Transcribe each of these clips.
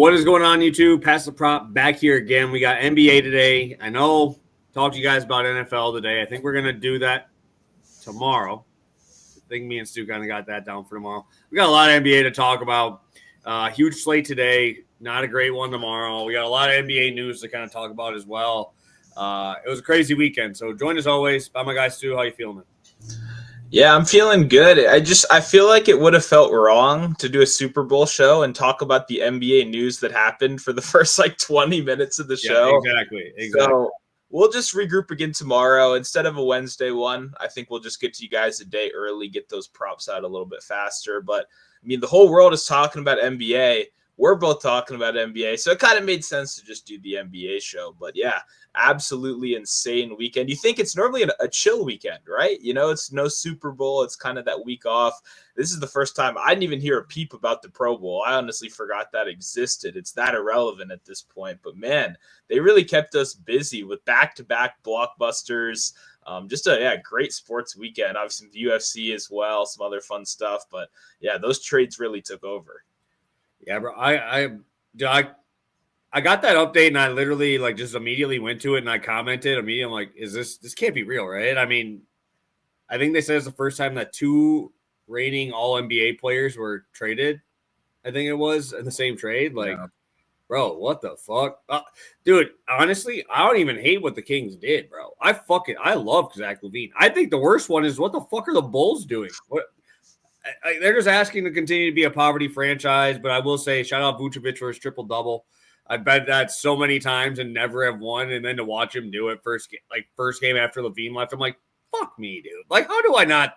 what is going on, YouTube? Pass the prop back here again. We got NBA today. I know, talked to you guys about NFL today. I think we're going to do that tomorrow. I think me and Stu kind of got that down for tomorrow. We got a lot of NBA to talk about. Huge slate today. Not a great one tomorrow. We got a lot of NBA news to kind of talk about as well. It was a crazy weekend. So join as always by my guy Stu. How you feeling, man? Yeah, I'm feeling good. I feel like it would have felt wrong to do a Super Bowl show and talk about the NBA news that happened for the first 20 minutes of the show. Yeah, exactly. So we'll just regroup again tomorrow. Instead of a Wednesday one, I think we'll just get to you guys a day early, get those props out a little bit faster. But, I mean, the whole world is talking about NBA. We're both talking about NBA, so it kind of made sense to just do the NBA show. But, yeah, absolutely insane weekend. You think it's normally a chill weekend, right? You know, it's no Super Bowl. It's kind of that week off. This is the first time I didn't even hear a peep about the Pro Bowl. I honestly forgot that existed. It's that irrelevant at this point. But, man, they really kept us busy with back-to-back blockbusters. Just a great sports weekend. Obviously, the UFC as well, some other fun stuff. But, yeah, those trades really took over. Yeah, bro. I got that update and I literally just immediately went to it and I commented immediately. I'm like, this can't be real, right? I mean, I think they said it's the first time that two reigning all NBA players were traded. I think it was in the same trade. Bro, what the fuck? Dude, honestly, I don't even hate what the Kings did, bro. I love Zach LaVine. I think the worst one is what the fuck are the Bulls doing? They're just asking to continue to be a poverty franchise, but I will say, shout out Vucevic for his triple-double. I bet that so many times and never have won, and then to watch him do it first game after LaVine left, I'm like, fuck me, dude. How do I not?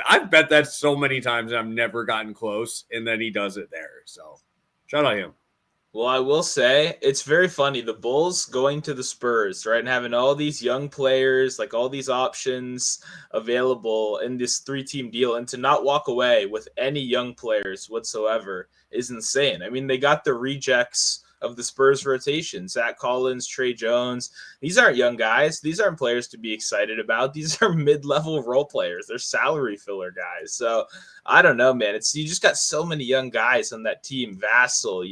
I've bet that so many times and I've never gotten close, and then he does it there. So, shout out him. Well, I will say it's very funny. The Bulls going to the Spurs, right, and having all these young players, all these options available in this 3-team deal, and to not walk away with any young players whatsoever is insane. I mean, they got the rejects of the Spurs rotation, Zach Collins, Trey Jones. These aren't young guys. These aren't players to be excited about. These are mid-level role players. They're salary filler guys. So I don't know, man. You just got so many young guys on that team. Vassell,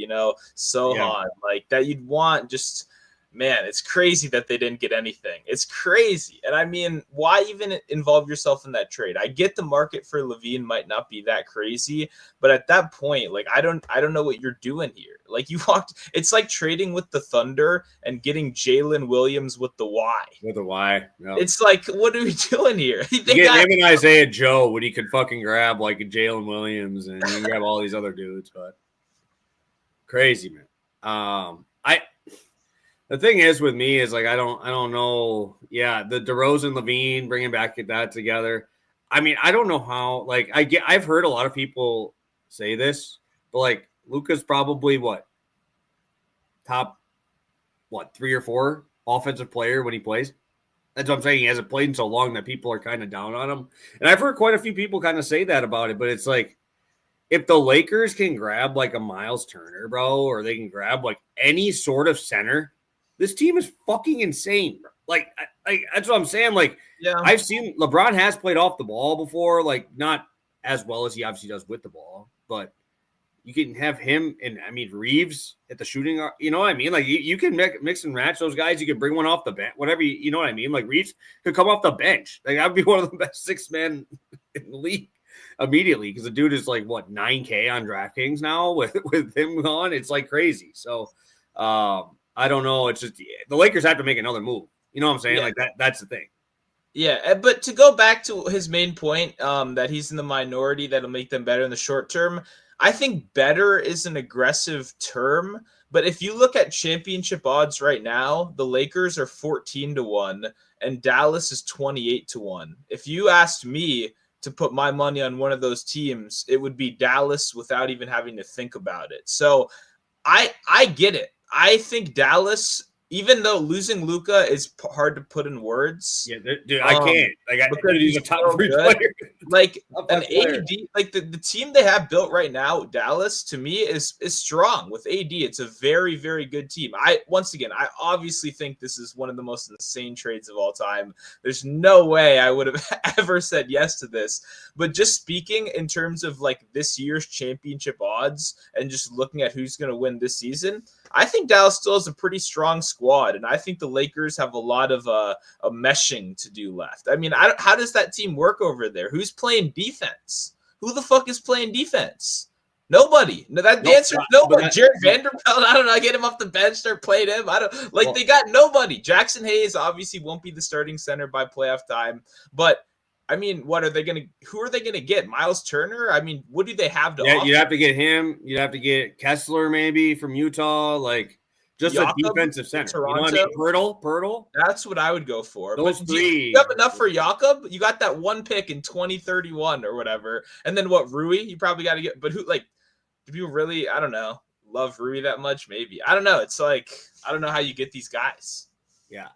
Sohan, that you'd want just. Man, it's crazy that they didn't get anything. It's crazy. And I mean, why even involve yourself in that trade? I get the market for LaVine might not be that crazy, but at that point, I don't know what you're doing here. It's like trading with the Thunder and getting Jalen Williams with the Y. With the Y. No. It's like, what are we doing here? You get him and Isaiah Joe when he could fucking grab a Jalen Williams and you can grab all these other dudes, but crazy, man. The thing is with me is I don't know. Yeah, the DeRozan LaVine bringing back that together. I mean, I don't know how. I've heard a lot of people say this, but Luka's probably top 3 or 4 offensive player when he plays. That's what I'm saying. He hasn't played in so long that people are kind of down on him, and I've heard quite a few people kind of say that about it. But it's if the Lakers can grab a Miles Turner, bro, or they can grab any sort of center. This team is fucking insane, bro. That's what I'm saying. Yeah. I've seen LeBron has played off the ball before, not as well as he obviously does with the ball, but you can have him and Reeves at the shooting. You know what I mean? You can mix and match those guys. You can bring one off the bench, whatever. You know what I mean? Reeves could come off the bench. That would be one of the best 6-men in the league immediately because the dude is $9K on DraftKings now with him on. It's crazy. So, I don't know. It's just the Lakers have to make another move. You know what I'm saying? Yeah. That's the thing. Yeah, but to go back to his main point, that he's in the minority that'll make them better in the short term, I think better is an aggressive term. But if you look at championship odds right now, the Lakers are 14-1 and Dallas is 28-1. If you asked me to put my money on one of those teams, it would be Dallas without even having to think about it. So I get it. I think Dallas even though losing Luka is hard to put in words. Yeah, dude, I can't. Because dude, he's a top so 3 good. player. Like Top an 5 player. AD, like the team they have built right now, Dallas, to me is strong with AD. It's a very, very good team. I obviously think this is one of the most insane trades of all time. There's no way I would have ever said yes to this. But just speaking in terms of like this year's championship odds and just looking at who's going to win this season, I think Dallas still has a pretty strong squad, and I think the Lakers have a lot of a meshing to do left. I mean, how does that team work over there? Who's playing defense? Who the fuck is playing defense? Nobody. No, the answer is nobody. Jared Vanderbilt, I don't know. Get him off the bench, start playing him. They got nobody. Jackson Hayes obviously won't be the starting center by playoff time, but I mean, who are they going to get? Miles Turner? I mean, what do they have to offer? You'd have to get him. You'd have to get Kessler maybe from Utah, like just Jakob, a defensive center. Toronto. You know what I mean? Pirtle. That's what I would go for. Those three. You have enough for Jakob? You got that one pick in 2031 or whatever. And then what, Rui? You probably got to get, but who, like, do people really, I don't know, love Rui that much? Maybe. I don't know. It's like, I don't know how you get these guys. Yeah.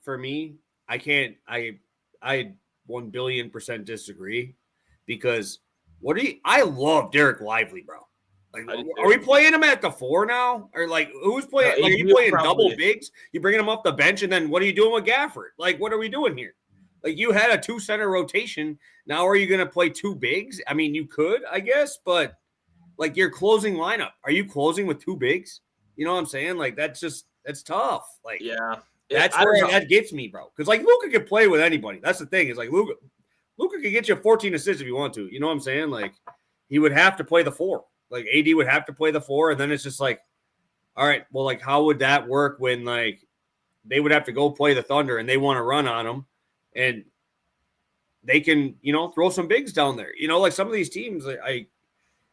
For me, I can't, I 1,000,000,000% disagree because I love Derek Lively, bro. Like, are we playing him at the 4 now? Or like, who's playing? No, like, are you playing double bigs? You bringing him off the bench, and then what are you doing with Gafford? Like, what are we doing here? Like, you had a 2-center rotation. Now, are you going to play 2 bigs? I mean, you could, I guess, but like your closing lineup, are you closing with 2 bigs? You know what I'm saying? Like, that's tough. Like, yeah. That's where that gets me, bro. Because like Luka can play with anybody. That's the thing. Is like Luka can get you 14 assists if you want to. You know what I'm saying? Like he would have to play the 4. Like AD would have to play the 4, and then it's just like, all right, well, like how would that work when like they would have to go play the Thunder and they want to run on them, and they can throw some bigs down there. Like some of these teams, I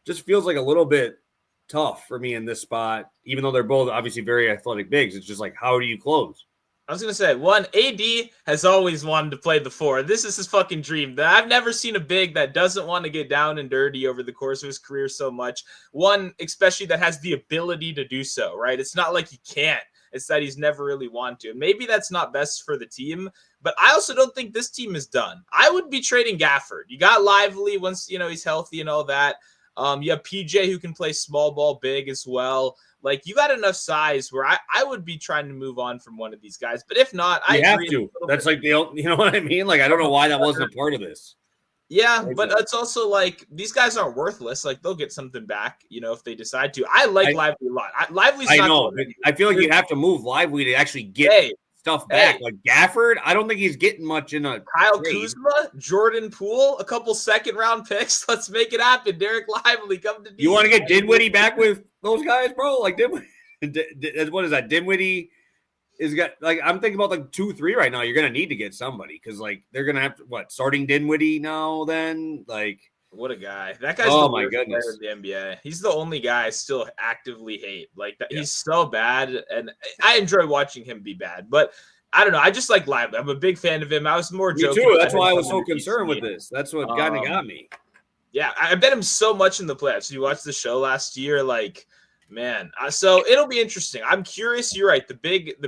just feels like a little bit tough for me in this spot, even though they're both obviously very athletic bigs. It's just like, how do you close? I was going to say, AD has always wanted to play the 4. This is his fucking dream. I've never seen a big that doesn't want to get down and dirty over the course of his career so much. One, especially that has the ability to do so, right? It's not like he can't. It's that he's never really wanted to. And maybe that's not best for the team, but I also don't think this team is done. I would be trading Gafford. You got Lively once, he's healthy and all that. You have PJ who can play small ball big as well. Like, you got enough size where I would be trying to move on from one of these guys. But if not, I have to. That's like you know what I mean? Like, I don't know why that wasn't a part of this. Yeah, but it's also like these guys aren't worthless. Like, they'll get something back, if they decide to. I like Lively a lot. Lively's I know. I feel like you have to move Lively to actually get stuff back. Like Gafford, I don't think he's getting much in a Kyle Kuzma, Jordan Poole, a couple second-round picks. Let's make it happen. Derek Lively, come to DC. You want to get Dinwiddie back with those guys, bro? Like Dinwiddie, what is that? Dinwiddie is got like I'm thinking about like 2-3 right now. You're gonna need to get somebody because like they're gonna have to starting Dinwiddie now. Then like what a guy! That guy's the my goodness player in the NBA. He's the only guy I still actively hate. Like he's so bad, and I enjoy watching him be bad. But I don't know. I just like Lively. I'm a big fan of him. I was more joking. Me too. That's why I was so concerned with this. That's what kind of got me. Yeah, I bet him so much in the playoffs. You watched the show last year, like, man. So it'll be interesting. I'm curious. You're right. The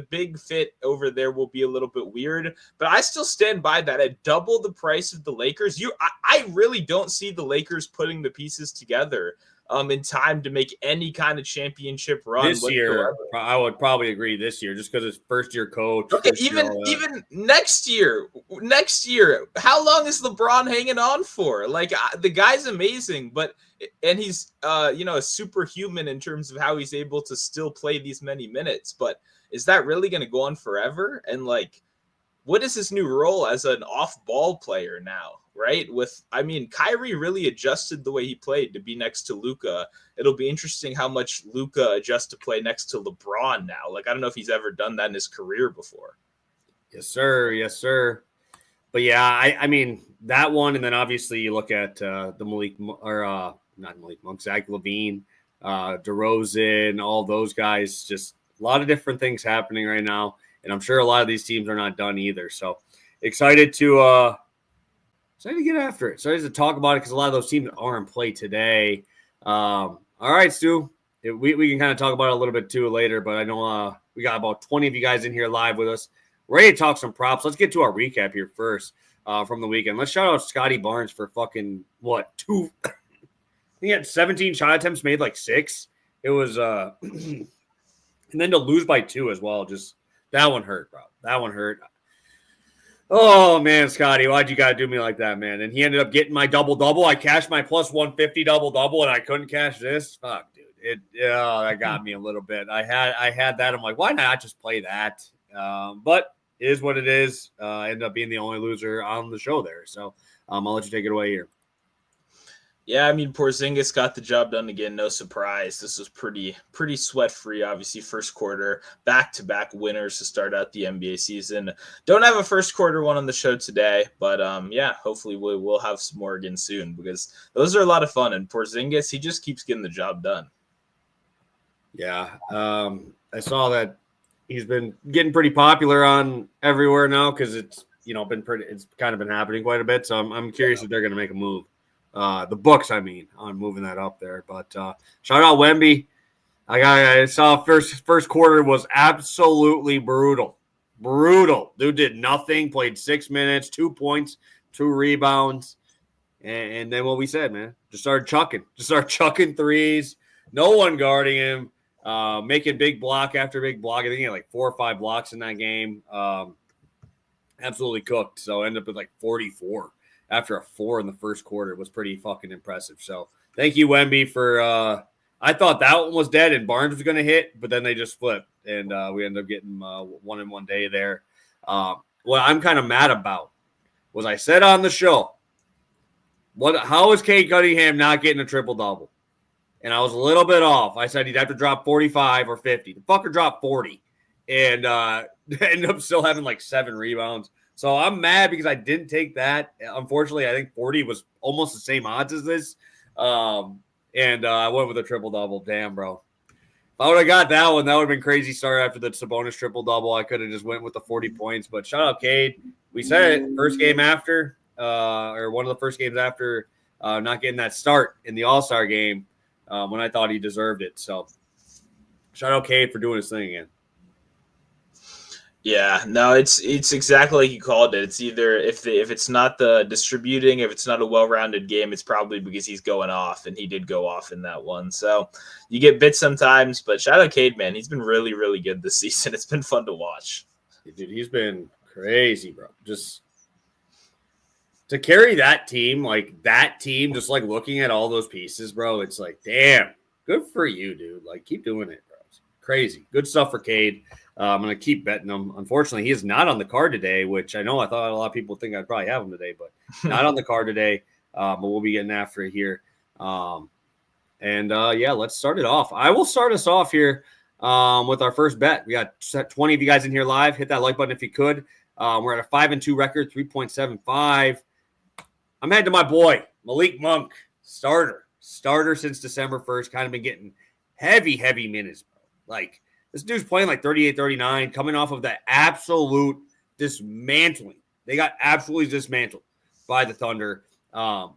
big fit over there will be a little bit weird, but I still stand by that. At double the price of the Lakers, I really don't see the Lakers putting the pieces together in time to make any kind of championship run this year. I would probably agree this year, just because it's first year coach. Okay, even next year. How long is LeBron hanging on for? Like the guy's amazing, and he's a superhuman in terms of how he's able to still play these many minutes. But is that really going to go on forever? And like, what is his new role as an off-ball player now? Right? Kyrie really adjusted the way he played to be next to Luka. It'll be interesting how much Luka adjusts to play next to LeBron now. Like, I don't know if he's ever done that in his career before. Yes, sir. Yes, sir. But yeah, I mean that one, and then obviously you look at the not Malik Monk, Zach LaVine, DeRozan, all those guys. Just a lot of different things happening right now, and I'm sure a lot of these teams are not done either. So excited to get after it. Excited to talk about it because a lot of those teams are in play today. All right, Stu. We can kind of talk about it a little bit too later, but I know We got about 20 of you guys in here live with us. Ready to talk some props. Let's get to our recap here first from the weekend. Let's shout out Scotty Barnes for fucking, two? He had 17 shot attempts, made like 6. It was, and then to lose by 2 as well. Just, that one hurt, bro. That one hurt. Oh, man, Scotty, why'd you got to do me like that, man? And he ended up getting my double-double. I cashed my plus 150 double-double, and I couldn't cash this. Fuck, dude. That got me a little bit. I had that. I'm like, why not just play that? But it is what it is. I ended up being the only loser on the show there. So I'll let you take it away here. Yeah, I mean, Porzingis got the job done again. No surprise. This was pretty sweat-free, obviously, first quarter. Back-to-back winners to start out the NBA season. Don't have a first quarter one on the show today, but yeah, hopefully we'll have some more again soon because those are a lot of fun. And Porzingis, he just keeps getting the job done. Yeah, I saw that he's been getting pretty popular on everywhere now because it's it's kind of been happening quite a bit. So I'm curious if they're going to make a move. The books, I mean, on moving that up there. But shout out Wemby. I saw first quarter was absolutely brutal. Brutal. Dude did nothing, played 6 minutes, 2 points, 2 rebounds. And then what we said, man, just started chucking threes. No one guarding him, making big block after big block. I think he had like 4 or 5 blocks in that game. Absolutely cooked. So ended up with like 44. After a 4 in the first quarter. It was pretty fucking impressive. So thank you, Wemby, for I thought that one was dead and Barnes was going to hit, but then they just flipped, and we ended up getting 1 in 1 day there. What I'm kind of mad about was I said on the show, how is Cade Cunningham not getting a triple-double? And I was a little bit off. I said he'd have to drop 45 or 50. The fucker dropped 40 and ended up still having like 7 rebounds. So I'm mad because I didn't take that. Unfortunately, I think 40 was almost the same odds as this. And I went with a triple-double. Damn, bro. If I would have got that one, that would have been crazy start after the Sabonis triple-double. I could have just went with the 40 points. But shout out Cade. We said it first game after, or one of the first games after not getting that start in the All-Star game when I thought he deserved it. So shout out Cade for doing his thing again. Yeah, no, it's exactly like you called it. It's either if it's not the distributing, if it's not a well-rounded game, it's probably because he's going off, and he did go off in that one. So you get bits sometimes, but shout out Cade, man. He's been really, really good this season. It's been fun to watch. Dude, he's been crazy, bro. Just to carry that team, just like looking at all those pieces, bro, it's like, damn, good for you, dude. Like, keep doing it, bro. It's crazy. Good stuff for Cade. I'm going to keep betting him. Unfortunately, he is not on the card today, which I thought a lot of people think I'd probably have him today, but not on the card today. But we'll be getting after it here. Yeah, let's start it off. I will start us off here with our first bet. We got 20 of you guys in here live. Hit that like button if you could. We're at a 5-2 record, 3.75. I'm heading to my boy, Malik Monk, starter since December 1st. Kind of been getting heavy minutes, bro. Like, this dude's playing like 38, 39, coming off of that absolute dismantling. They got absolutely dismantled by the Thunder.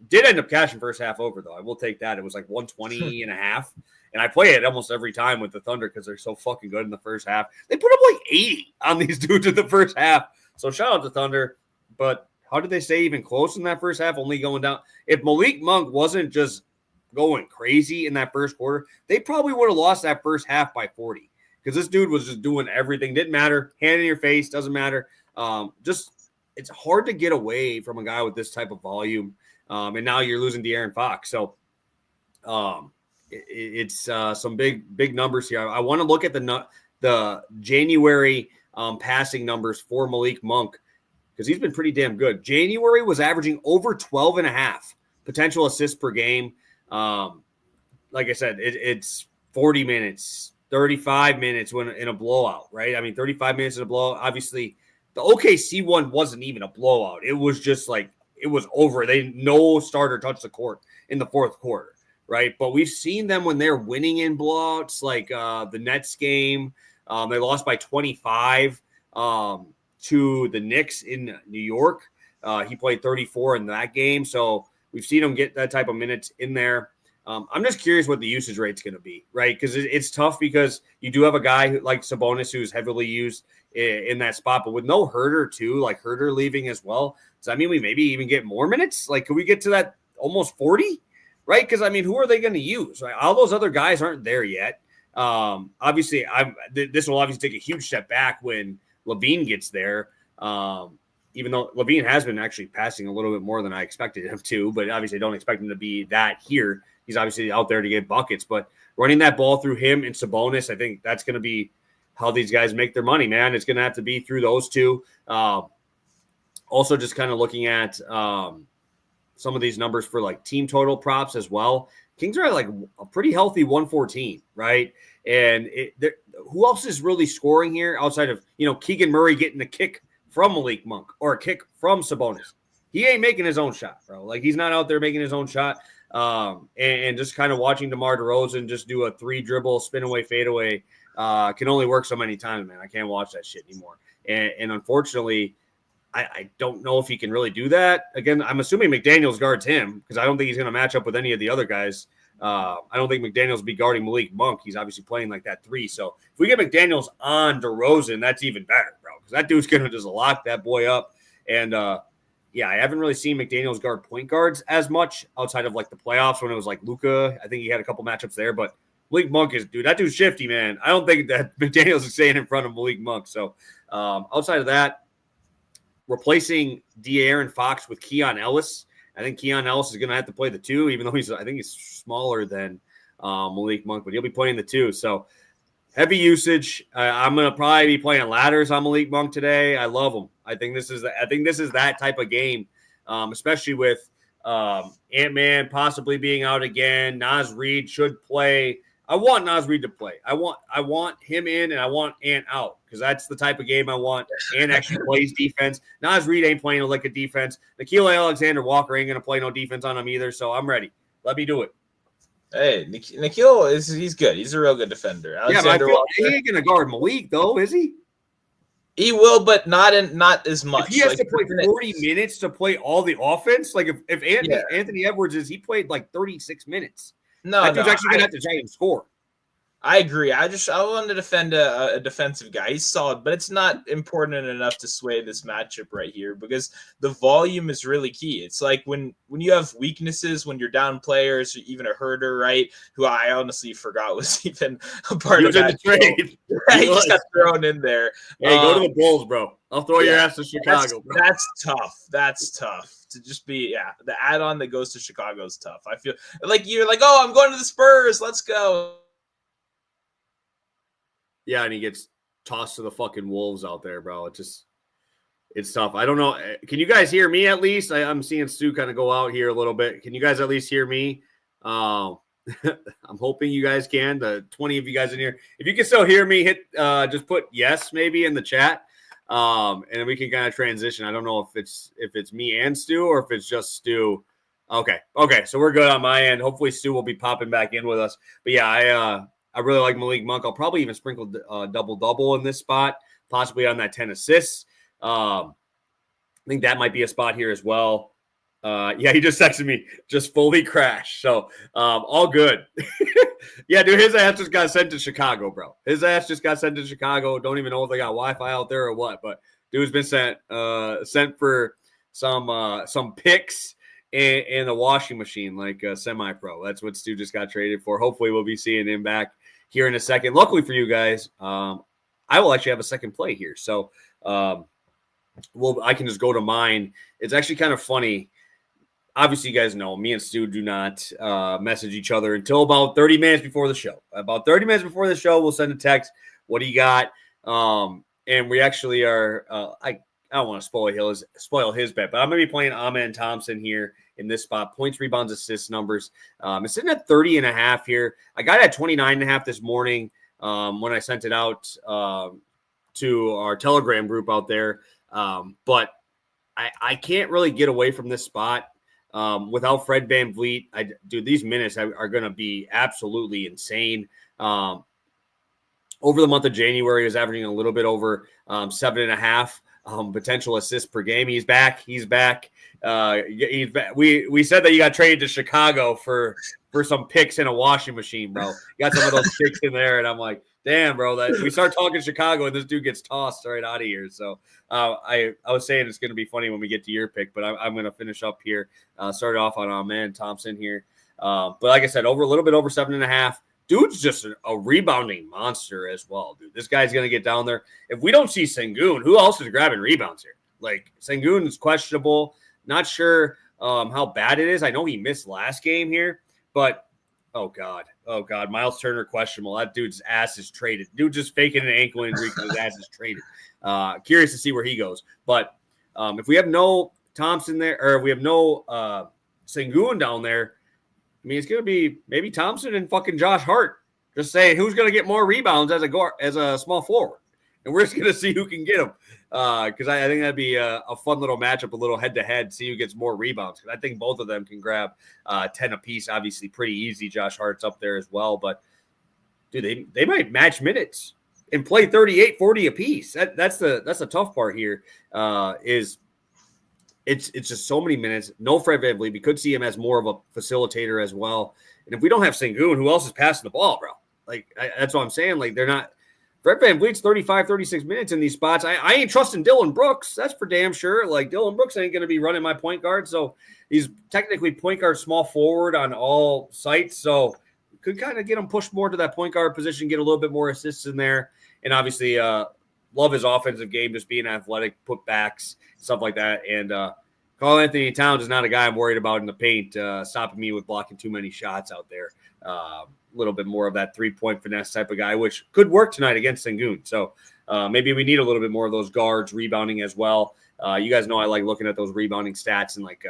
Did end up cashing first half over, though. I will take that. It was like 120 and a half. And I play it almost every time with the Thunder because they're so fucking good in the first half. They put up like 80 on these dudes in the first half. So shout out to Thunder. But how did they stay even close in that first half, only going down? If Malik Monk wasn't just going crazy in that first quarter, they probably would have lost that first half by 40. Because this dude was just doing everything. Didn't matter. Hand in your face. Doesn't matter. It's hard to get away from a guy with this type of volume. And now you're losing De'Aaron Fox. So it's some big numbers here. I want to look at the January passing numbers for Malik Monk because he's been pretty damn good. January was averaging over 12 and a half potential assists per game. Like I said, it's 40 minutes. 35 minutes when in a blowout, right? I mean, 35 minutes in a blowout. Obviously, the OKC one wasn't even a blowout. It was just like it was over. No starter touched the court in the fourth quarter, right? But we've seen them when they're winning in blowouts, like the Nets game. They lost by 25 to the Knicks in New York. He played 34 in that game, so we've seen him get that type of minutes in there. I'm just curious what the usage rate's going to be, right? Because it's tough because you do have a guy like Sabonis who's heavily used in that spot, but with no Herder too, like Herder leaving as well. Does that mean we maybe even get more minutes? Like, could we get to that almost 40, right? Because, I mean, who are they going to use, right? All those other guys aren't there yet. Obviously, this will obviously take a huge step back when Levine gets there. Even though Levine has been actually passing a little bit more than I expected him to, but obviously I don't expect him to be that here. He's obviously out there to get buckets, but running that ball through him and Sabonis, I think that's going to be how these guys make their money, man. It's going to have to be through those two. Also, just kind of looking at some of these numbers for like team total props as well. Kings are at like a pretty healthy 114, right? And who else is really scoring here outside of, Keegan Murray getting a kick from Malik Monk or a kick from Sabonis? He ain't making his own shot, bro. Like, he's not out there making his own shot. And just kind of watching DeMar DeRozan just do a 3-dribble spin away fadeaway can only work so many times, man. I can't watch that shit anymore. And unfortunately, I don't know if he can really do that. Again, I'm assuming McDaniels guards him because I don't think he's going to match up with any of the other guys. I don't think McDaniels will be guarding Malik Monk. He's obviously playing like that 3. So if we get McDaniels on DeRozan, that's even better, bro, because that dude's going to just lock that boy up. And, I haven't really seen McDaniels guard point guards as much outside of like the playoffs when it was like Luka. I think he had a couple matchups there, but Malik Monk that dude's shifty, man. I don't think that McDaniels is staying in front of Malik Monk. So outside of that, replacing De'Aaron Fox with Keon Ellis. I think Keon Ellis is going to have to play the 2, even though I think he's smaller than Malik Monk, but he'll be playing the 2. So heavy usage. I'm going to probably be playing ladders on Malik Monk today. I love him. I think this is that type of game, especially with Ant-Man possibly being out again. Naz Reid should play. I want Naz Reid to play. I want him in, and I want Ant out because that's the type of game I want. Ant actually plays defense. Naz Reid ain't playing like a defense. Nickeil Alexander-Walker ain't going to play no defense on him either, so I'm ready. Let me do it. Hey, Nickeil he's good. He's a real good defender. Alexander Walker, he ain't going to guard Malik, though, is he? He will, but not as much. If he has to play 40 minutes to play all the offense, like if Anthony Edwards he played like 36 minutes. That dude's actually going to have to try and score. I agree. I want to defend a defensive guy. He's solid, but it's not important enough to sway this matchup right here because the volume is really key. It's like when you have weaknesses, when you're down players, or even a Herder, right? Who I honestly forgot was even a part of that trade. He just got thrown in there. Hey, go to the Bulls, bro. I'll throw your ass to Chicago, bro. That's tough. That's tough. To just be, the add-on that goes to Chicago is tough. I feel like you're like, oh, I'm going to the Spurs. Let's go. Yeah, and he gets tossed to the fucking Wolves out there, bro. It's tough. I don't know. Can you guys hear me at least? I'm seeing Stu kind of go out here a little bit. Can you guys at least hear me? I'm hoping you guys can. The 20 of you guys in here. If you can still hear me, hit just put yes maybe in the chat. And then we can kind of transition. I don't know if it's me and Stu or if it's just Stu. Okay. So we're good on my end. Hopefully Stu will be popping back in with us. But yeah, I really like Malik Monk. I'll probably even sprinkle double-double in this spot, possibly on that 10 assists. I think that might be a spot here as well. He just texted me, just fully crashed. So all good. Yeah, dude, his ass just got sent to Chicago, bro. His ass just got sent to Chicago. Don't even know if they got Wi-Fi out there or what, but dude's been sent for some picks in the washing machine, like semi-pro. That's what Stu just got traded for. Hopefully we'll be seeing him back here in a second. Luckily for you guys, I will actually have a second play here. So I can just go to mine. It's actually kind of funny. Obviously, you guys know me and Stu do not message each other until about 30 minutes before the show. About 30 minutes before the show, we'll send a text. What do you got? And we actually are I don't want to spoil his bet, but I'm going to be playing Amen Thompson here in this spot. Points, rebounds, assists numbers. It's sitting at 30.5 here. I got it at 29.5 this morning when I sent it out to our Telegram group out there. But I can't really get away from this spot without Fred VanVleet. Dude, these minutes are going to be absolutely insane. Over the month of January, he was averaging a little bit over 7.5. potential assists per game. He's back. He's back. We said that you got traded to Chicago for some picks in a washing machine, bro. You got some of those picks in there, and I'm like, damn, bro. That we start talking Chicago, and this dude gets tossed right out of here. So I was saying it's going to be funny when we get to your pick, but I'm going to finish up here. Start off on Amen Thompson here, but like I said, a little bit over 7.5. Dude's just a rebounding monster as well, dude. This guy's going to get down there. If we don't see Sengun, who else is grabbing rebounds here? Like, Sengun is questionable. Not sure how bad it is. I know he missed last game here, but oh, God. Miles Turner, questionable. That dude's ass is traded. Dude just faking an ankle injury because his ass is traded. Curious to see where he goes. But if we have no Thompson there, or if we have no Sengun down there, I mean, it's going to be maybe Thompson and fucking Josh Hart. Just saying, who's going to get more rebounds as a small forward? And we're just going to see who can get them. Because I think that'd be a fun little matchup, a little head-to-head, see who gets more rebounds. Because I think both of them can grab 10 apiece, obviously pretty easy. Josh Hart's up there as well. But, dude, they might match minutes and play 38, 40 apiece. That's the tough part here is – It's just so many minutes. No Fred VanVleet. We could see him as more of a facilitator as well. And if we don't have Sengun, who else is passing the ball, bro? Like, that's what I'm saying. Like, they're not – Fred VanVleet's 35, 36 minutes in these spots. I ain't trusting Dylan Brooks. That's for damn sure. Like, Dylan Brooks ain't going to be running my point guard. So, he's technically point guard small forward on all sites. So, could kind of get him pushed more to that point guard position, get a little bit more assists in there. And obviously, love his offensive game, just being athletic, putbacks, stuff like that. And Karl-Anthony Towns is not a guy I'm worried about in the paint, stopping me with blocking too many shots out there. A little bit more of that three-point finesse type of guy, which could work tonight against Sengun. So maybe we need a little bit more of those guards rebounding as well. You guys know I like looking at those rebounding stats and like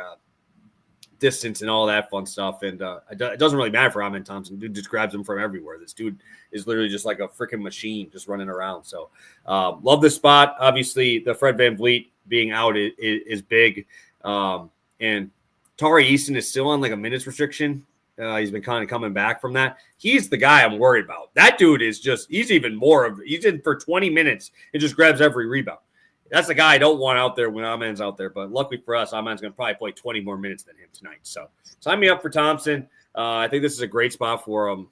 distance and all that fun stuff. And it doesn't really matter for Amen Thompson. Dude just grabs them from everywhere. This dude is literally just like a freaking machine just running around. So love this spot. Obviously, the Fred VanVleet being out is big. And Tari Eason is still on like a minutes restriction. He's been kind of coming back from that. He's the guy I'm worried about. That dude is he's even more of, he's in for 20 minutes and just grabs every rebound. That's the guy I don't want out there when Amen's out there. But luckily for us, Amen's going to probably play 20 more minutes than him tonight. So sign me up for Thompson. I think this is a great spot for him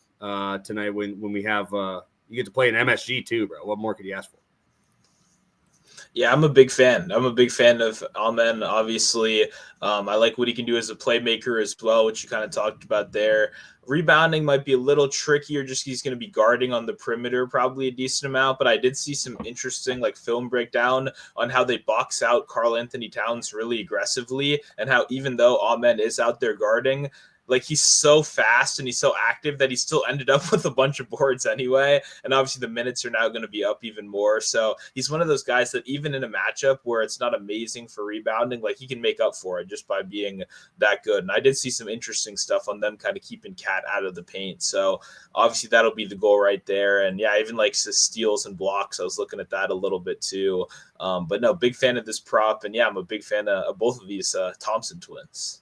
tonight when we have you get to play an MSG too, bro. What more could you ask for? Yeah, I'm a big fan. I'm a big fan of Amen. Obviously, I like what he can do as a playmaker as well, which you kind of talked about there. Rebounding might be a little trickier, just he's going to be guarding on the perimeter probably a decent amount, but I did see some interesting like film breakdown on how they box out Karl-Anthony Towns really aggressively and how even though Amen is out there guarding, like he's so fast and he's so active that he still ended up with a bunch of boards anyway. And obviously the minutes are now going to be up even more. So he's one of those guys that even in a matchup where it's not amazing for rebounding, like he can make up for it just by being that good. And I did see some interesting stuff on them kind of keeping Cat out of the paint. So obviously that'll be the goal right there. And yeah, even like steals and blocks, I was looking at that a little bit too. But no, big fan of this prop. And yeah, I'm a big fan of both of these Thompson twins.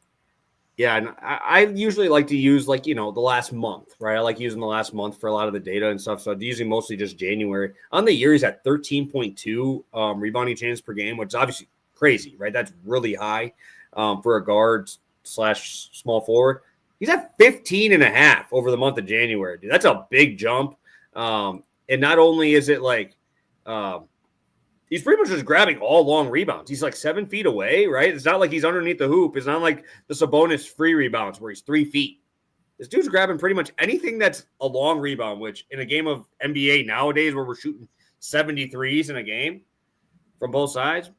Yeah, and I usually like to use the last month, right? I like using the last month for a lot of the data and stuff. So I'm using mostly just January. On the year, he's at 13.2 rebounding chances per game, which is obviously crazy, right? That's really high for a guard / small forward. He's at 15.5 over the month of January, dude. That's a big jump. And not only is it like he's pretty much just grabbing all long rebounds. He's like 7 feet away, right? It's not like he's underneath the hoop. It's not like the Sabonis free rebounds where he's 3 feet. This dude's grabbing pretty much anything that's a long rebound, which in a game of NBA nowadays where we're shooting 73s in a game from both sides,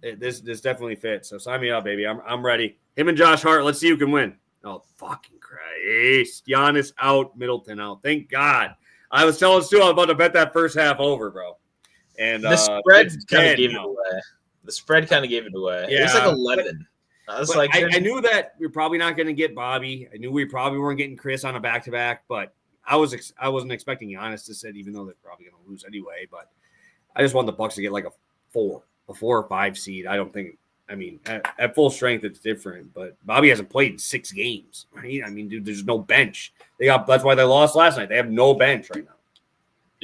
this definitely fits. So sign me up, baby. I'm ready. Him and Josh Hart, let's see who can win. Oh, fucking Christ. Giannis out, Middleton out. Thank God. I was telling Stu I was about to bet that first half over, bro. And the spread kind of gave it away. The spread kind of gave it away. Yeah, it was like 11. I knew that we were probably not going to get Bobby. I knew we probably weren't getting Chris on a back-to-back, but I wasn't expecting Giannis to sit, even though they're probably going to lose anyway. But I just want the Bucks to get like a 4 or 5 seed. I don't think. I mean, at full strength, it's different. But Bobby hasn't played in 6 games. Right? I mean, dude, there's no bench. That's why they lost last night. They have no bench right now.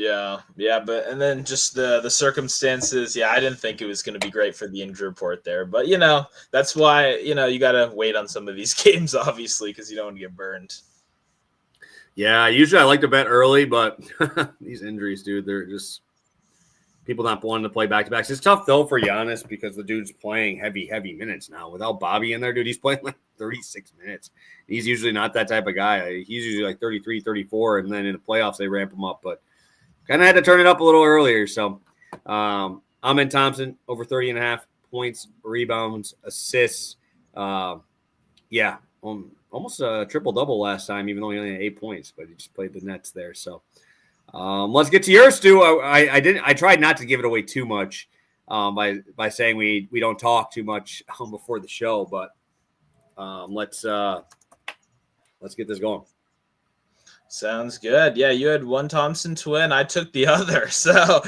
Yeah, but and then just the circumstances. Yeah, I didn't think it was going to be great for the injury report there, but that's why you got to wait on some of these games, obviously, because you don't want to get burned. Yeah, usually I like to bet early, but these injuries, dude, they're just people not wanting to play back to backs. It's tough though for Giannis because the dude's playing heavy minutes now. Without Bobby in there, dude, he's playing like 36 minutes. He's usually not that type of guy. He's usually like 33, 34, and then in the playoffs they ramp him up, but kind of had to turn it up a little earlier. So Amen Thompson, over 30.5 points, rebounds, assists. Yeah, almost a triple-double last time, even though he only had 8 points, but he just played the Nets there. So let's get to yours, Stu. I tried not to give it away too much by saying we don't talk too much before the show, but let's get this going. Sounds good. Yeah, you had one Thompson twin. I took the other. So,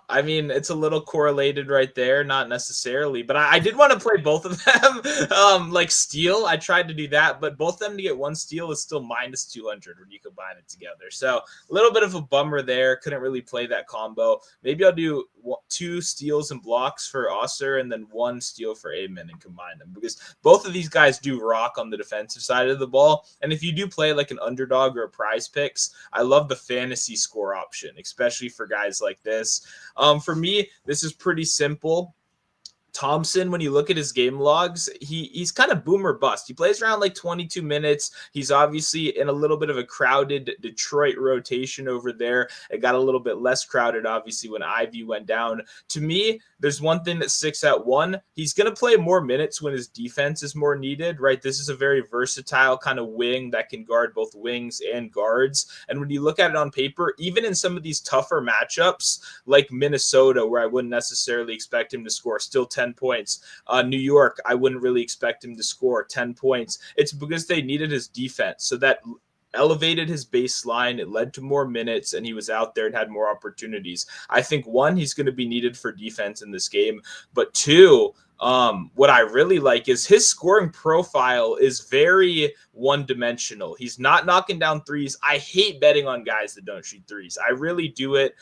I mean, it's a little correlated right there. Not necessarily, but I did want to play both of them. Like steal, I tried to do that, but both of them to get one steal is still minus 200 when you combine it together. So a little bit of a bummer there. Couldn't really play that combo. Maybe I'll do 2 steals and blocks for Osser and then 1 steal for Amen and combine them, because both of these guys do rock on the defensive side of the ball. And if you do play like an underdog or a prize picks, I love the fantasy score option, especially for guys like this. For me, this is pretty simple. Thompson, when you look at his game logs, he's kind of boom or bust. He plays around like 22 minutes. He's obviously in a little bit of a crowded Detroit rotation over there. It got a little bit less crowded, obviously, when Ivy went down. To me, there's one thing that sticks out. One, he's going to play more minutes when his defense is more needed, right? This is a very versatile kind of wing that can guard both wings and guards. And when you look at it on paper, even in some of these tougher matchups, like Minnesota, where I wouldn't necessarily expect him to score, still 10 points. New York, I wouldn't really expect him to score 10 points. It's because they needed his defense. So that elevated his baseline. It led to more minutes, and he was out there and had more opportunities. I think, one, he's going to be needed for defense in this game. But two, what I really like is his scoring profile is very one-dimensional. He's not knocking down threes. I hate betting on guys that don't shoot threes. I really do it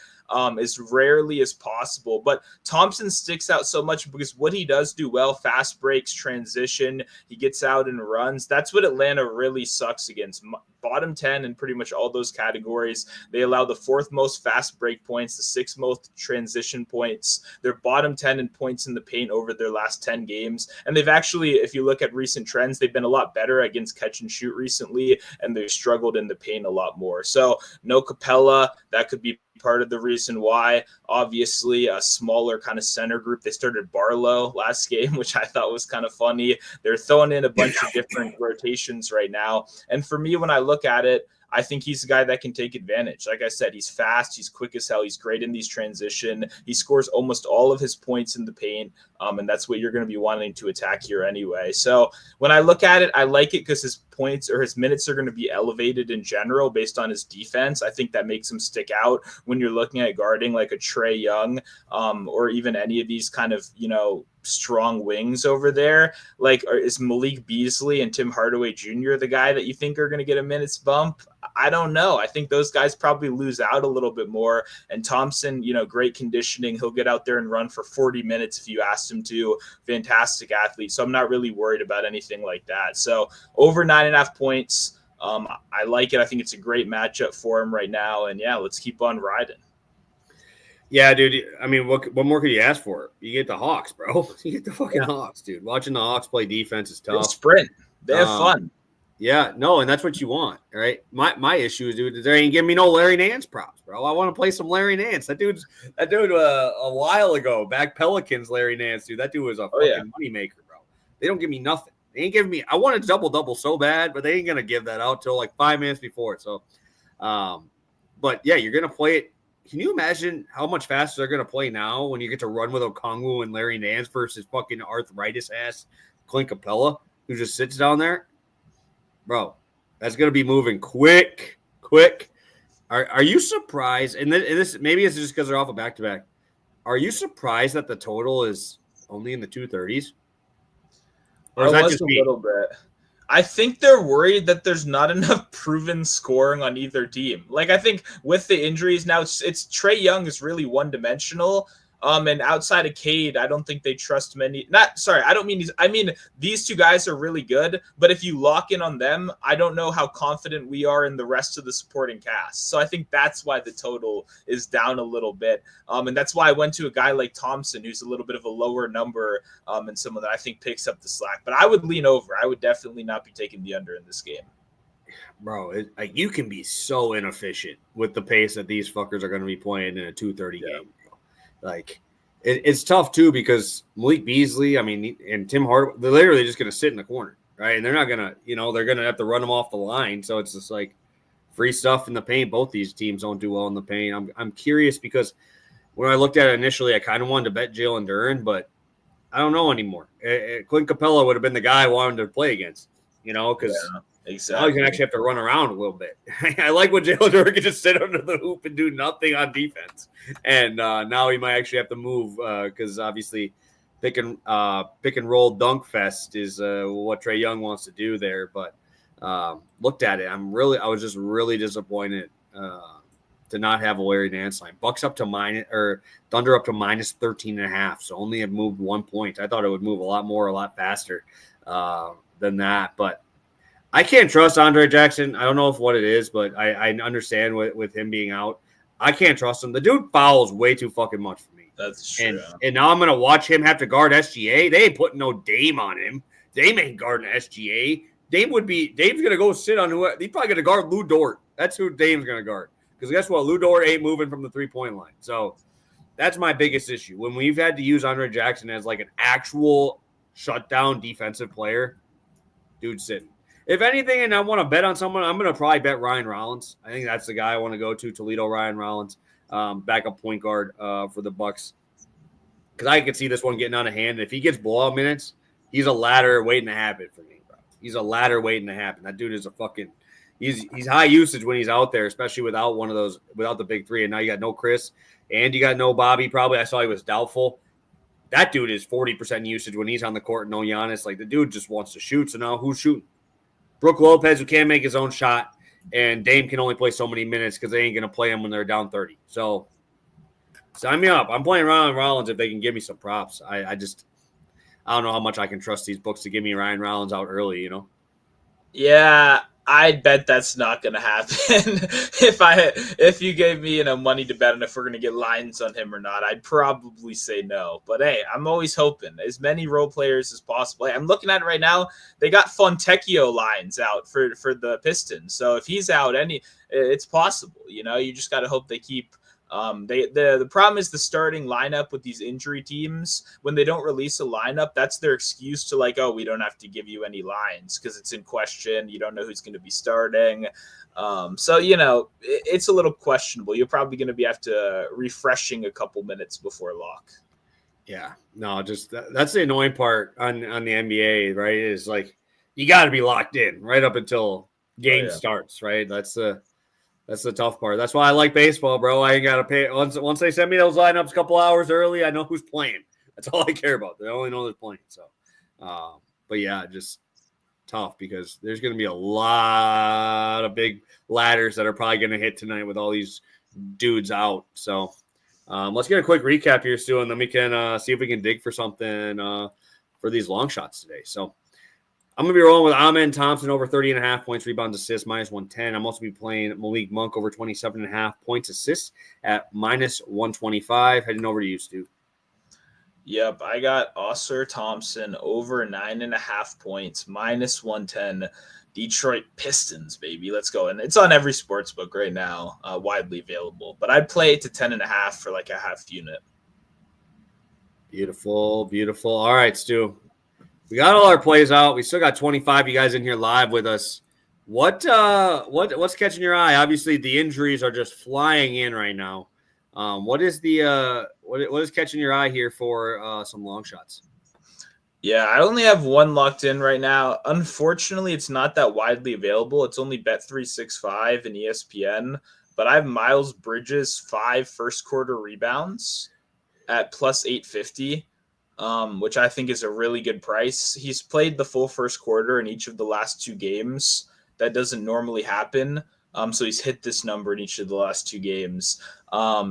as rarely as possible. But Thompson sticks out so much because what he does do well, fast breaks, transition, he gets out and runs. That's what Atlanta really sucks against. Bottom 10 in pretty much all those categories. They allow the 4th most fast break points, the 6th most transition points. They're bottom 10 in points in the paint over their last 10 games. And they've actually, if you look at recent trends, they've been a lot better against catch and shoot recently, and they've struggled in the paint a lot more. So no Capella, that could be part of the reason why. Obviously, a smaller kind of center group. They started Barlow last game, which I thought was kind of funny. They're throwing in a bunch of different rotations right now. And for me, when I look at it, I think he's a guy that can take advantage. Like I said, he's fast, he's quick as hell, he's great in these transition. He scores almost all of his points in the paint, and that's what you're going to be wanting to attack here anyway. So when I look at it, I like it because his points or his minutes are going to be elevated in general based on his defense. I think that makes him stick out when you're looking at guarding like a Trae Young or even any of these kind of, strong wings over there. Like, is Malik Beasley and Tim Hardaway Jr. the guy that you think are going to get a minutes bump? I don't know. I think those guys probably lose out a little bit more. And Thompson, great conditioning. He'll get out there and run for 40 minutes if you asked him to. Fantastic athlete. So I'm not really worried about anything like that. So over 9.5 points. I like it. I think it's a great matchup for him right now. And yeah, let's keep on riding. Yeah, dude. I mean, what more could you ask for? You get the Hawks, bro. You get the fucking Hawks, dude. Watching the Hawks play defense is tough. They sprint. They have fun. Yeah, no, and that's what you want, right? My issue is, dude, they ain't giving me no Larry Nance props, bro. I want to play some Larry Nance. That dude a while ago, back Pelicans, Larry Nance, dude. That dude was a fucking moneymaker, bro. They don't give me nothing. They ain't giving me. I want a double so bad, but they ain't gonna give that out till like 5 minutes before it. So, but yeah, you're gonna play it. Can you imagine how much faster they're going to play now when you get to run with Okongwu and Larry Nance versus fucking arthritis-ass Clint Capella, who just sits down there? Bro, that's going to be moving quick. Are you surprised? And this maybe it's just because they're off a back-to-back. Are you surprised that the total is only in the 230s? Or is that just a little bit? I think they're worried that there's not enough proven scoring on either team. Like, I think with the injuries now, it's Trae Young is really one dimensional. And outside of Cade, I don't think they trust many. Not sorry, I don't mean these. I mean these two guys are really good, but if you lock in on them, I don't know how confident we are in the rest of the supporting cast. So I think that's why the total is down a little bit. And that's why I went to a guy like Thompson, who's a little bit of a lower number, and someone that I think picks up the slack. But I would lean over. I would definitely not be taking the under in this game. Bro, you can be so inefficient with the pace that these fuckers are going to be playing in a 2:30 game. Like, it's tough too because Malik Beasley, I mean, and Tim Hardaway, they're literally just going to sit in the corner, right? And they're not going to, they're going to have to run them off the line. So it's just like free stuff in the paint. Both these teams don't do well in the paint. I'm curious because when I looked at it initially, I kind of wanted to bet Jalen Duren, but I don't know anymore. Clint Capella would have been the guy I wanted to play against, because exactly. now you can actually have to run around a little bit. I like when Jalen Duren can just sit under the hoop and do nothing on defense. And now he might actually have to move because obviously pick and roll dunk fest is what Trae Young wants to do there. But looked at it, I was just really disappointed to not have a Larry Nance line. Bucks up to Thunder up to minus 13.5. So only have moved 1 point. I thought it would move a lot more, a lot faster than that. But I can't trust Andre Jackson. I don't know what it is, but I understand with him being out. I can't trust him. The dude fouls way too fucking much for me. That's true. And now I'm going to watch him have to guard SGA. They ain't putting no Dame on him. Dame ain't guarding SGA. Dame's going to go sit on whoever. He's probably going to guard Lou Dort. That's who Dame's going to guard. Because guess what? Lou Dort ain't moving from the 3-point line. So that's my biggest issue. When we've had to use Andre Jackson as like an actual shutdown defensive player, dude's sitting. If anything, and I want to bet on someone, I'm going to probably bet Ryan Rollins. I think that's the guy I want to go to, Toledo Ryan Rollins, backup point guard for the Bucks. Because I could see this one getting out of hand. If he gets blowout minutes, he's a ladder waiting to happen for me, bro. He's a ladder waiting to happen. That dude is a fucking – he's high usage when he's out there, especially without the big three. And now you got no Chris, and you got no Bobby probably. I saw he was doubtful. That dude is 40% usage when he's on the court. No Giannis. Like, the dude just wants to shoot. So now who's shooting? Brooke Lopez, who can't make his own shot, and Dame can only play so many minutes because they ain't going to play him when they're down 30. So sign me up. I'm playing Ryan Rollins if they can give me some props. I don't know how much I can trust these books to give me Ryan Rollins out early, Yeah, I bet that's not going to happen. If you gave me money to bet on if we're going to get lines on him or not, I'd probably say no. But hey, I'm always hoping as many role players as possible. Hey, I'm looking at it right now. They got Fontecchio lines out for the Pistons. So if he's out, it's possible. You just got to hope they keep. The problem is the starting lineup with these injury teams. When they don't release a lineup, that's their excuse to we don't have to give you any lines because it's in question. You don't know who's going to be starting. So it's a little questionable. You're probably going to have to refreshing a couple minutes before lock. Yeah, no, just that's the annoying part on the NBA, right? Is like you got to be locked in right up until game starts, right? That's the tough part. That's why I like baseball, bro. I ain't got to pay. Once they send me those lineups a couple hours early, I know who's playing. That's all I care about. They only know they're playing. So, but yeah, just tough because there's going to be a lot of big ladders that are probably going to hit tonight with all these dudes out. So let's get a quick recap here, Stu, and then we can see if we can dig for something for these long shots today. So I'm going to be rolling with Amen Thompson over 30.5 points, rebounds, assists, minus 110. I'm also be playing Malik Monk over 27.5 points, assists at minus 125. Heading over to you, Stu. Yep, I got Oscar Thompson over 9.5 points, minus 110. Detroit Pistons, baby. Let's go. And it's on every sports book right now, widely available. But I'd play it to 10.5 for like a half unit. Beautiful, beautiful. All right, Stu. We got all our plays out. We still got 25 you guys in here live with us. What's catching your eye? Obviously, the injuries are just flying in right now. What is what is catching your eye here for some long shots? Yeah, I only have one locked in right now. Unfortunately, it's not that widely available. It's only Bet365 and ESPN. But I have Miles Bridges 5 first quarter rebounds at plus 850. which I think is a really good price. He's played the full first quarter in each of the last 2 games. That doesn't normally happen. So he's hit this number in each of the last 2 games.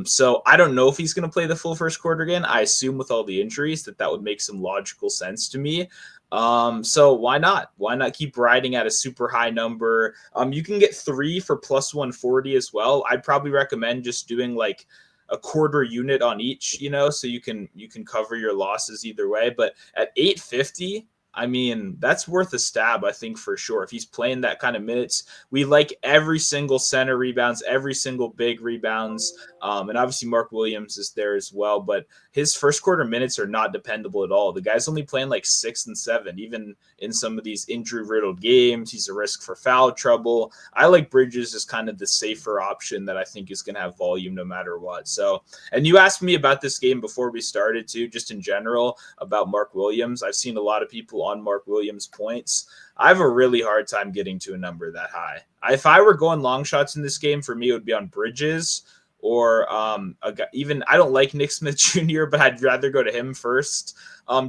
So I don't know if he's going to play the full first quarter again. I assume with all the injuries that would make some logical sense to me. So why not? Why not keep riding at a super high number? You can get 3 for plus 140 as well. I'd probably recommend just doing like a quarter unit on each, so you can cover your losses either way. But at 850, I mean, that's worth a stab, I think, for sure. If he's playing that kind of minutes, we like every single center rebounds, every single big rebounds. And obviously Mark Williams is there as well, but his first quarter minutes are not dependable at all. The guy's only playing like 6 and 7, even in some of these injury riddled games. He's a risk for foul trouble. I like Bridges as kind of the safer option that I think is going to have volume no matter what. So, and you asked me about this game before we started too, just in general about Mark Williams. I've seen a lot of people on Mark Williams points. I have a really hard time getting to a number that high. If I were going long shots in this game, for me, it would be on Bridges or even I don't like Nick Smith Jr., but I'd rather go to him first.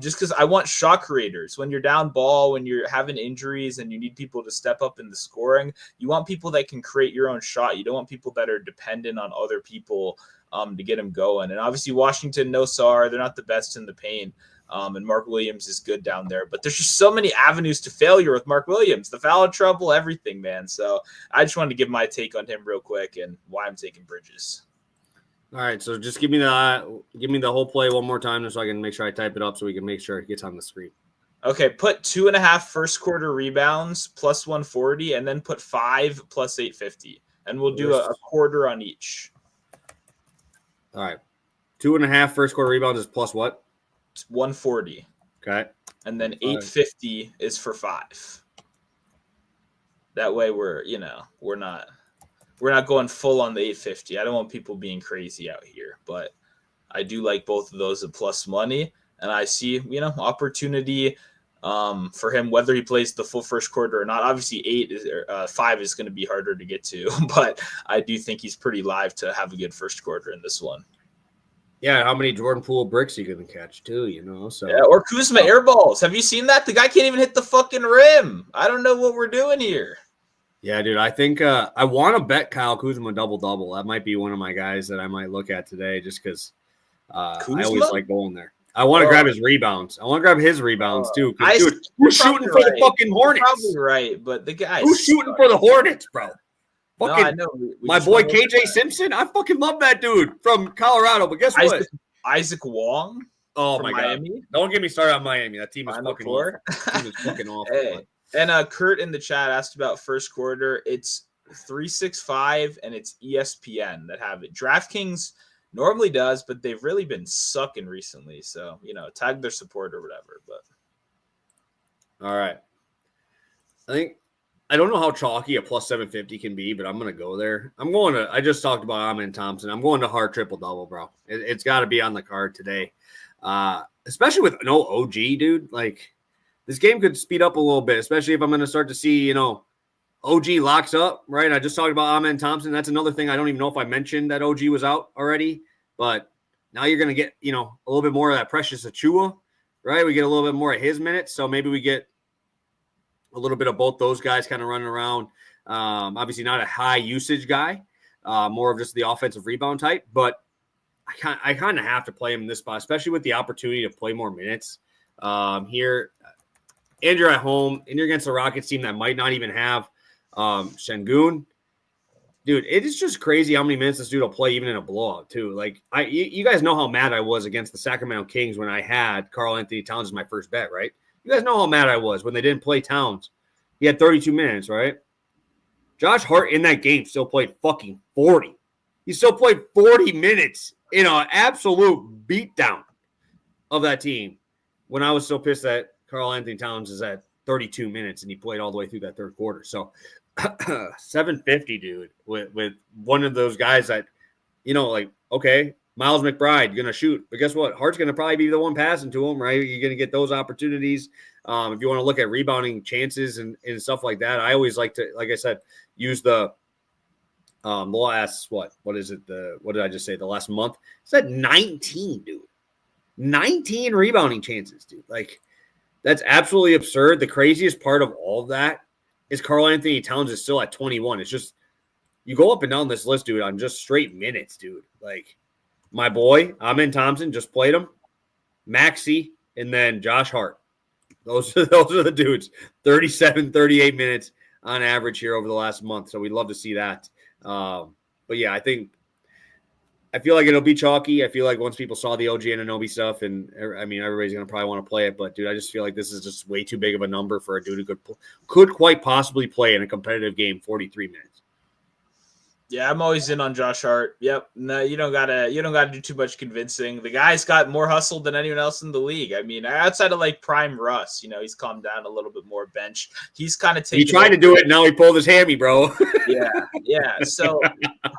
Just because I want shot creators. When you're down ball, when you're having injuries and you need people to step up in the scoring, you want people that can create your own shot. You don't want people that are dependent on other people to get them going. And obviously Washington, no SAR. They're not the best in the paint. And Mark Williams is good down there. But there's just so many avenues to failure with Mark Williams. The foul trouble, everything, man. So I just wanted to give my take on him real quick and why I'm taking Bridges. All right, so just give me the whole play one more time so I can make sure I type it up so we can make sure it gets on the screen. Okay, put 2.5 first quarter rebounds plus 140, and then put 5 plus 850. And we'll do a quarter on each. All right. 2.5 first quarter rebounds is plus what? It's 140. Okay. And then 850 is for 5. That way we're not going full on the 850. I don't want people being crazy out here, but I do like both of those at plus money. And I see, opportunity for him, whether he plays the full first quarter or not. Obviously 5 is going to be harder to get to, but I do think he's pretty live to have a good first quarter in this one. Yeah, how many Jordan Poole bricks you can catch too, So yeah, or Kuzma air balls. Have you seen that? The guy can't even hit the fucking rim. I don't know what we're doing here. Yeah, dude. I think I want to bet Kyle Kuzma double-double. That might be one of my guys that I might look at today just because I always like going there. I want to grab his rebounds. I want to grab his rebounds too. Dude, who's shooting for the fucking Hornets? You're probably right, but the guy who's shooting for the Hornets, bro? Fucking, no, I know. My boy KJ Simpson. I fucking love that dude from Colorado. But guess what? Isaac Wong. Oh my Miami? God! Don't get me started on Miami. That team is fucking awful. That team is fucking awful. Hey. And Kurt in the chat asked about first quarter. It's 365 and it's ESPN that have it. DraftKings normally does, but they've really been sucking recently. So, tag their support or whatever. But all right. I don't know how chalky a plus 750 can be, but I'm going to go there. I just talked about Amen Thompson. I'm going to hard triple-double, bro. It's got to be on the card today. Especially with no OG, dude. Like, this game could speed up a little bit, especially if I'm going to start to see, OG locks up, right? I just talked about Amen Thompson. That's another thing. I don't even know if I mentioned that OG was out already, but now you're going to get, a little bit more of that Precious Achua, right? We get a little bit more of his minutes, so maybe we get a little bit of both those guys kind of running around. Obviously not a high usage guy, more of just the offensive rebound type, but I kind of have to play him in this spot, especially with the opportunity to play more minutes here. And you're at home, and you're against the Rockets team that might not even have Şengün. Dude, it is just crazy how many minutes this dude will play even in a blowout, too. Like, you guys know how mad I was against the Sacramento Kings when I had Karl Anthony Towns as my first bet, right? You guys know how mad I was when they didn't play Towns. He had 32 minutes, right? Josh Hart in that game still played fucking 40. He still played 40 minutes in an absolute beatdown of that team when I was so pissed that Karl Anthony Towns is at 32 minutes and he played all the way through that third quarter. So 750, dude, with one of those guys that, okay, Miles McBride going to shoot. But guess what? Hart's going to probably be the one passing to him, right? You're going to get those opportunities. If you want to look at rebounding chances and stuff like that, I always like to, like I said, use the last, what is it? What did I just say? The last month? It's at 19, dude. 19 rebounding chances, dude. Like, that's absolutely absurd. The craziest part of all of that is Karl Anthony Towns is still at 21. It's just, you go up and down this list, dude, on just straight minutes, dude. Like, my boy, Amen Thompson, just played him. Maxey, and then Josh Hart. Those are the dudes. 37, 38 minutes on average here over the last month. So we'd love to see that. But yeah, I feel like it'll be chalky. I feel like once people saw the OG Anunoby stuff, and I mean, everybody's going to probably want to play it. But, dude, I just feel like this is just way too big of a number for a dude who could quite possibly play in a competitive game 43 minutes. Yeah, I'm always in on Josh Hart. Yep. No, you don't gotta do too much convincing. The guy's got more hustle than anyone else in the league. I mean, outside of like prime Russ, he's calmed down a little bit more bench. He's kind of taking. He tried to do it, now he pulled his hammy, bro. Yeah. So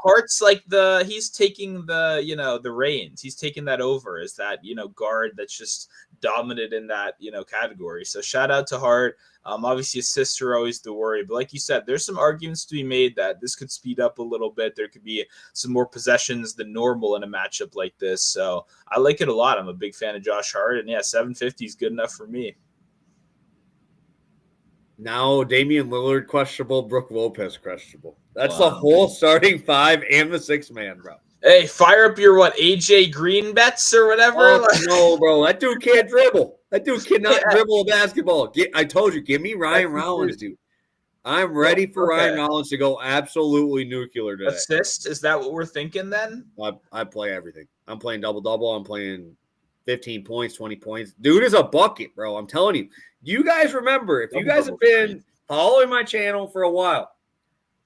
Hart's like he's taking the reins. He's taking that over as that guard that's just dominant in that category. So shout out to Hart. Obviously, assists are always the worry. But like you said, there's some arguments to be made that this could speed up a little bit. There could be some more possessions than normal in a matchup like this. So I like it a lot. I'm a big fan of Josh Hart. And, yeah, 750 is good enough for me. Now Damian Lillard questionable, Brook Lopez questionable. That's the whole starting five and the sixth man, bro. Hey, fire up your AJ Green bets or whatever? Oh, no, bro. That dude can't dribble. That dude cannot dribble a basketball. I told you, give me Ryan Rollins, dude. I'm ready for Ryan Rollins to go absolutely nuclear today. Assist? Is that what we're thinking then? I play everything. I'm playing double-double. I'm playing 15 points, 20 points. Dude is a bucket, bro. I'm telling you. You guys remember, if you guys have been following my channel for a while,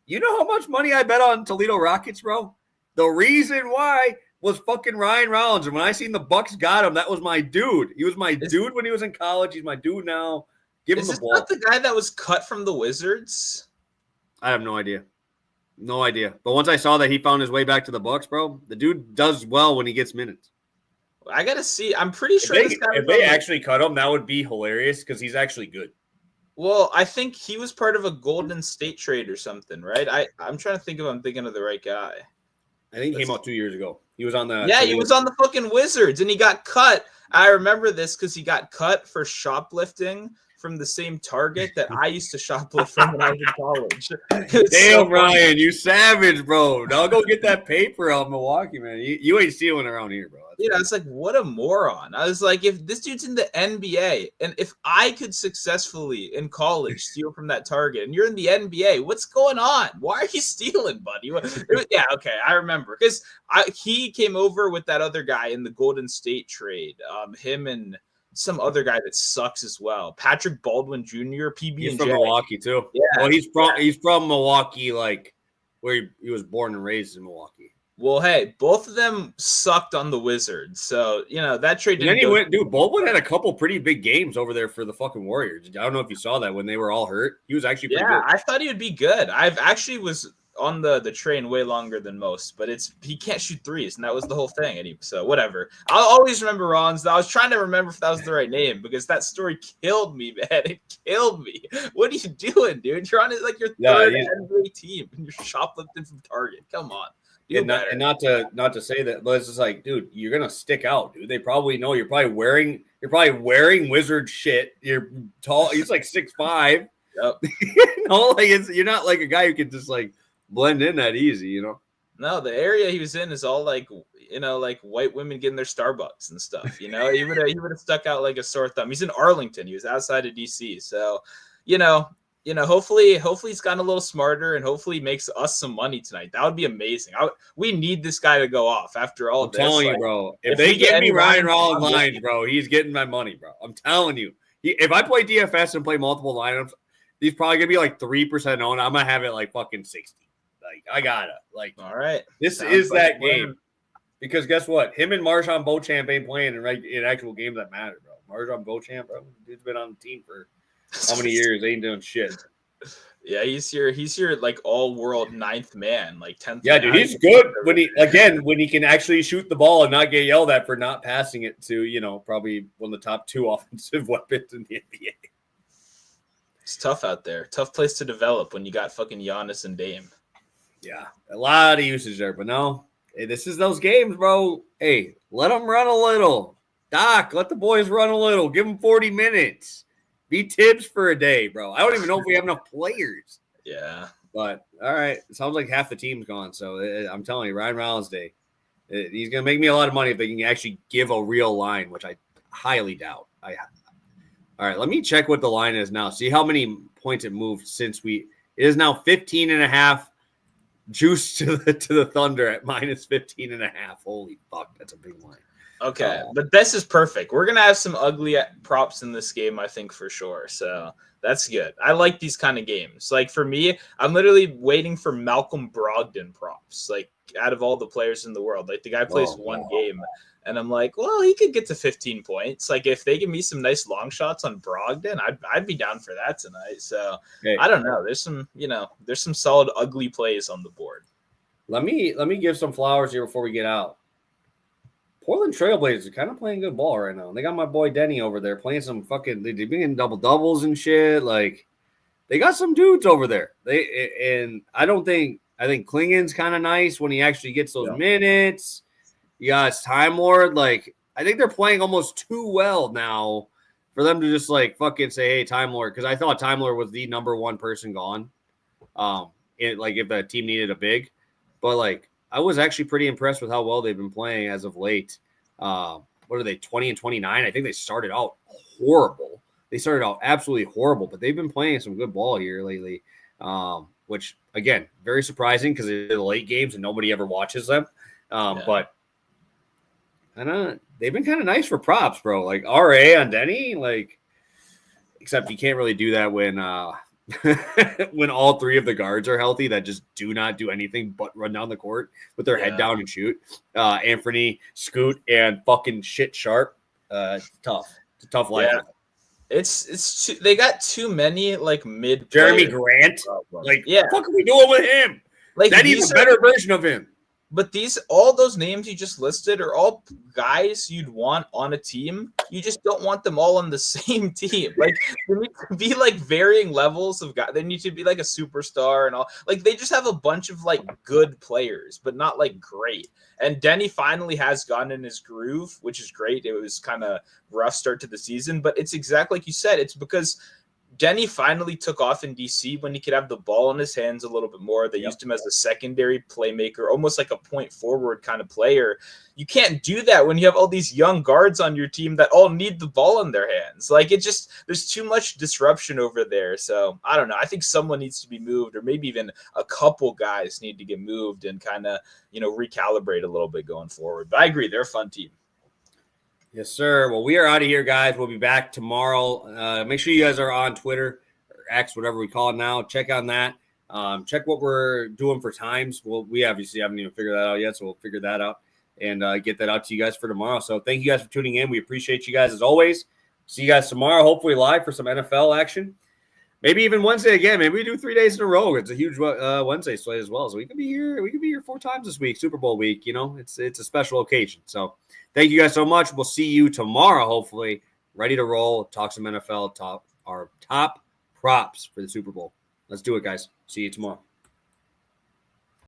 you know how much money I bet on Toledo Rockets, bro? The reason why was fucking Ryan Rollins. And when I seen the Bucks got him, that was my dude. He was my dude when he was in college. He's my dude now. Give him the ball. Is this not the guy that was cut from the Wizards? I have no idea. No idea. But once I saw that he found his way back to the Bucks, bro, the dude does well when he gets minutes. I got to see. I'm pretty sure if they actually cut him, that would be hilarious because he's actually good. Well, I think he was part of a Golden State trade or something, right? I'm trying to think if I'm thinking of the right guy. I think he came out 2 years ago. He was on the he was on the fucking Wizards, and he got cut. I remember this because he got cut for shoplifting from the same Target that I used to shoplift from when I was in college. Damn, Ryan, you savage, bro. Now go get that paper out of Milwaukee, man. You ain't stealing around here, bro. Dude, I was like, what a moron. I was like, if this dude's in the NBA, and if I could successfully in college steal from that Target, and you're in the NBA, what's going on? Why are you stealing, buddy? Yeah, okay, I remember. Because he came over with that other guy in the Golden State trade. Him and some other guy that sucks as well. Patrick Baldwin Jr., PB&J. He's from Milwaukee, too. Yeah. Well, he's from Milwaukee, like, where he was born and raised in Milwaukee. Well, hey, both of them sucked on the Wizards. So, that trade didn't go. Dude, Baldwin had a couple pretty big games over there for the fucking Warriors. I don't know if you saw that when they were all hurt. He was actually pretty good. Yeah, I thought he would be good. I've actually was on the train way longer than most, but he can't shoot threes, and that was the whole thing. So whatever. I'll always remember Rollins. I was trying to remember if that was the right name because that story killed me, man. It killed me. What are you doing, dude? You're on your third NBA team, and you're shoplifting from Target. Come on. And not to say that, but it's just like, dude, you're gonna stick out, dude. They probably know you're probably wearing Wizard shit. You're tall. He's like 6'5". Yep. You're not like a guy who can just like blend in that easy, No, the area he was in is all like white women getting their Starbucks and stuff. He would have stuck out like a sore thumb. He's in Arlington. He was outside of DC. So, hopefully he's gotten a little smarter and hopefully makes us some money tonight. That would be amazing. We need this guy to go off after all this. I'm telling you, bro. If they get me Ryan Rollins lines, bro, he's getting my money, bro. I'm telling you. If I play DFS and play multiple lineups, he's probably going to be like 3% owned. I'm going to have it like fucking 60. Like, I gotta. Like, all right. This is that game. Because guess what? Him and Marjon Beauchamp ain't playing in actual games that matter, bro. Marjon Beauchamp, bro, dude's been on the team for how many years? Ain't doing shit. Yeah, he's your like all-world ninth man, like 10th. Yeah, dude, he's good when he can actually shoot the ball and not get yelled at for not passing it to, probably one of the top 2 offensive weapons in the NBA. It's tough out there. Tough place to develop when you got fucking Giannis and Dame. Yeah, a lot of usage there, but no. Hey, this is those games, bro. Hey, let them run a little. Doc, let the boys run a little. Give them 40 minutes. Be Tibbs for a day, bro. I don't even know if we have enough players. Yeah. But, all right. It sounds like half the team's gone. So, I'm telling you, Ryan Rollins Day. He's going to make me a lot of money if they can actually give a real line, which I highly doubt. All right, let me check what the line is now. See how many points it moved since it is now 15.5 juice to the Thunder at minus 15.5. Holy fuck, that's a big line. Okay, but this is perfect. We're going to have some ugly props in this game, I think, for sure. So that's good. I like these kind of games. Like, for me, I'm literally waiting for Malcolm Brogdon props, like, out of all the players in the world. Like, the guy plays one game, and I'm like, well, he could get to 15 points. Like, if they give me some nice long shots on Brogdon, I'd be down for that tonight. So, I don't know. There's some solid ugly plays on the board. Let me give some flowers here before we get out. Portland Trailblazers are kind of playing good ball right now. They got my boy Denny over there playing some fucking. They've been getting double doubles and shit. Like, they got some dudes over there. I think Klingon's kind of nice when he actually gets those minutes. You got Time Lord. Like, I think they're playing almost too well now for them to just like fucking say, "Hey, Time Lord," because I thought Time Lord was the number one person gone. If the team needed a big, but like. I was actually pretty impressed with how well they've been playing as of late. What are they, 20 and 29? I think they started out horrible. They started out absolutely horrible, but they've been playing some good ball here lately, which, again, very surprising because they're the late games and nobody ever watches them. But they've been kind of nice for props, bro. Like, RA on Denny, like, except you can't really do that when when all three of the guards are healthy that just do not do anything but run down the court with their head down and shoot. Anthony, Scoot, and fucking shit Sharp. Tough. It's a tough life. Yeah. They got too many like mid. Jeremy Grant. Like, what the fuck are we doing with him? Like, that he's a better version of him. But all those names you just listed are all guys you'd want on a team. You just don't want them all on the same team. Like, there need to be like varying levels of guys. They need to be like a superstar and all. Like, they just have a bunch of like good players, but not like great. And Denny finally has gotten in his groove, which is great. It was kind of rough start to the season, but it's exactly like you said. It's because Denny finally took off in DC when he could have the ball in his hands a little bit more. They used him as a secondary playmaker, almost like a point forward kind of player. You can't do that when you have all these young guards on your team that all need the ball in their hands. Like, there's too much disruption over there. So I don't know. I think someone needs to be moved, or maybe even a couple guys need to get moved and kind of, recalibrate a little bit going forward. But I agree. They're a fun team. Yes, sir. Well, we are out of here, guys. We'll be back tomorrow. Make sure you guys are on Twitter or X, whatever we call it now. Check on that. Check what we're doing for times. We obviously haven't even figured that out yet, so we'll figure that out and get that out to you guys for tomorrow. So thank you guys for tuning in. We appreciate you guys as always. See you guys tomorrow, hopefully live for some NFL action. Maybe even Wednesday again. Maybe we do 3 days in a row. It's a huge Wednesday slate as well. So we could be here. We could be here 4 times this week, Super Bowl week. It's a special occasion. So thank you guys so much. We'll see you tomorrow, hopefully, ready to roll, talk some NFL, our top props for the Super Bowl. Let's do it, guys. See you tomorrow.